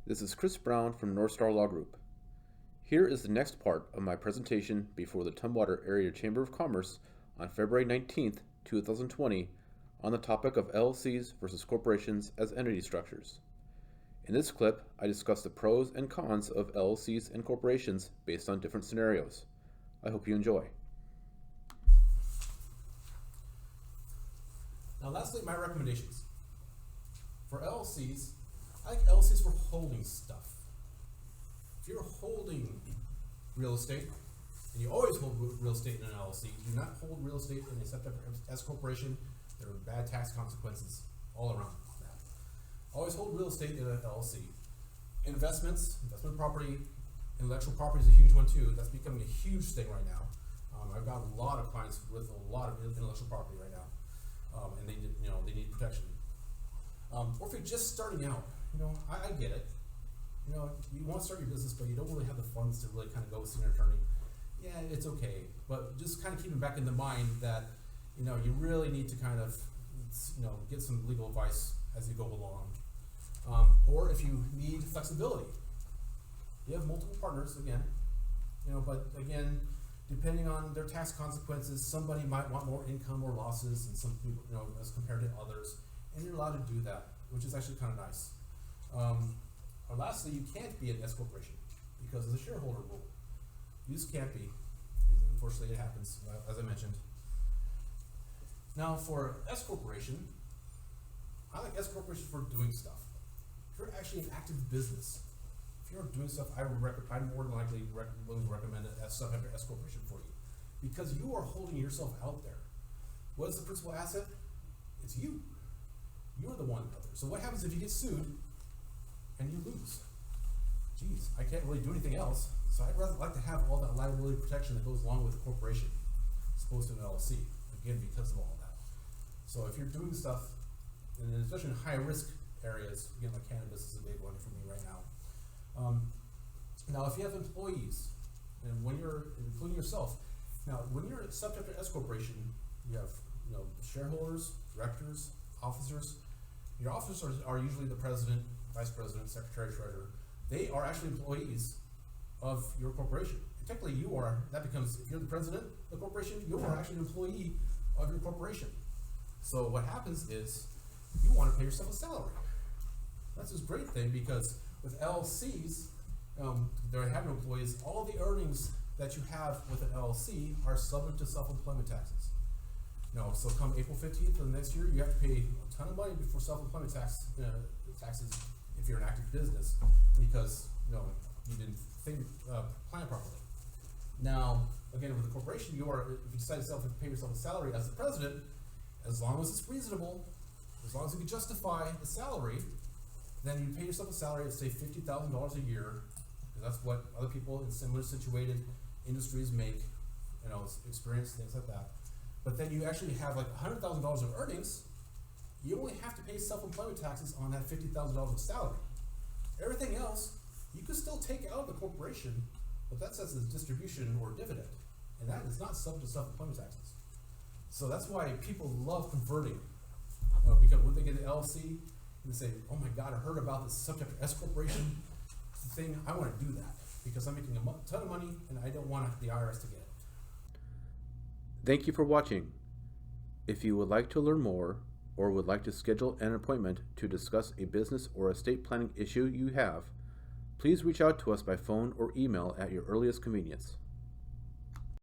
This is Chris Brown from NorthStar Law Group. Here is the next part of my presentation before the Tumwater Area Chamber of Commerce on February 19th, 2020 on the topic of LLCs versus corporations as entity structures. In this clip, I discuss the pros and cons of LLCs and corporations based on different scenarios. I hope you enjoy. Now lastly, my recommendations. For LLCs, I like LLCs for holding stuff. If you're holding real estate, and you always hold real estate in an LLC, do not hold real estate in a separate S corporation. There are bad tax consequences all around that. Always hold real estate in an LLC. Investments, investment property, intellectual property is a huge one too. That's becoming a huge thing right now. I've got a lot of clients with a lot of intellectual property right now, and they need protection. Or if you're just starting out, I get it. You want to start your business, but you don't really have the funds to really kind of go see an attorney. Yeah, it's okay, but just kind of keeping back in the mind that you really need to kind of get some legal advice as you go along. Or if you need flexibility, you have multiple partners again, but again, depending on their tax consequences, somebody might want more income or losses, and some people, as compared to others, and you're allowed to do that, which is actually kind of nice. Or lastly, you can't be an S corporation because of the shareholder rule. You just can't be. Unfortunately, it happens, as I mentioned. Now, for S corporation, I like S corporation for doing stuff. If you're actually an active business, if you're doing stuff, I'm more than likely willing to recommend a subheader S corporation for you, because you are holding yourself out there. What is the principal asset? It's you. You're the one out there. So what happens if you get sued and you lose? Geez, I can't really do anything else. So I'd rather like to have all that liability protection that goes along with a corporation, as opposed to an LLC. Again, because of all that. So if you're doing stuff, and especially in high risk areas, again, like cannabis is a big one for me right now. Now, if you have employees, and when you're including yourself, now when you're subject to S corporation, you have shareholders, directors, officers. Your officers are usually the president, vice president, secretary, treasurer. They are actually employees of your corporation. And technically, you are. That becomes, if you're the president of the corporation, you are actually an employee of your corporation. So what happens is you want to pay yourself a salary. That's a great thing, because with LLCs, they're having employees. All the earnings that you have with an LLC are subject to self-employment taxes. So come April 15th of the next year, you have to pay a ton of money before self-employment taxes if you're an active business, because you didn't plan properly. Now, again, with a corporation, if you decide to pay yourself a salary as the president, as long as it's reasonable, as long as you can justify the salary, then you pay yourself a salary of, say, $50,000 a year, because that's what other people in similar situated industries make, experience, things like that. But then you actually have like $100,000 of earnings. You only have to pay self-employment taxes on that $50,000 of salary. Everything else, you can still take out of the corporation, but that's as a distribution or dividend, and that is not subject to self-employment taxes. So that's why people love converting, because when they get an LLC, and they say, "Oh my God, I heard about this subject to S corporation thing. I want to do that because I'm making a ton of money, and I don't want the IRS to get it." Thank you for watching. If you would like to learn more or would like to schedule an appointment to discuss a business or estate planning issue you have, please reach out to us by phone or email at your earliest convenience.